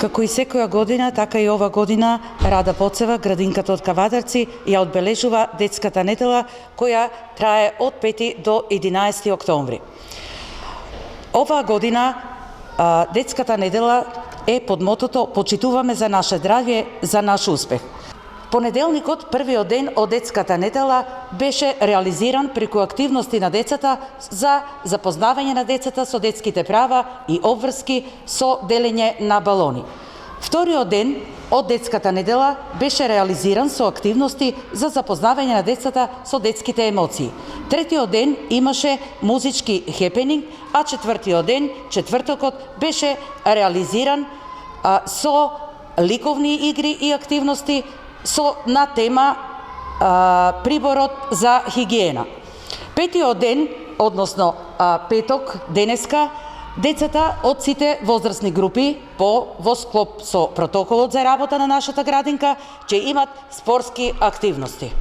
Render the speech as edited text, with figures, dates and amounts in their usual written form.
Како и секоја година, така и ова година Рада Поцева, градинката од Кавадарци, ја одбележува детската недела која трае од 5 до 11 октомври. Оваа година детската недела е под мотото "Почитуваме за наше здравје, за наш успех". Понеделникот, првиот ден од детската недела, беше реализиран преку активности на децата за запознавање на децата со детските права и обврски со делење на балони. Вториот ден од детската недела беше реализиран со активности за запознавање на децата со детските емоции. Третиот ден имаше музички хепенинг, а четвртиот ден, четвртокот, беше реализиран со ликовни игри и активности на тема приборот за хигиена. Петиот ден, односно петок, денеска, децата од сите возрастни групи во склоп со протоколот за работа на нашата градинка ќе имат спортски активности.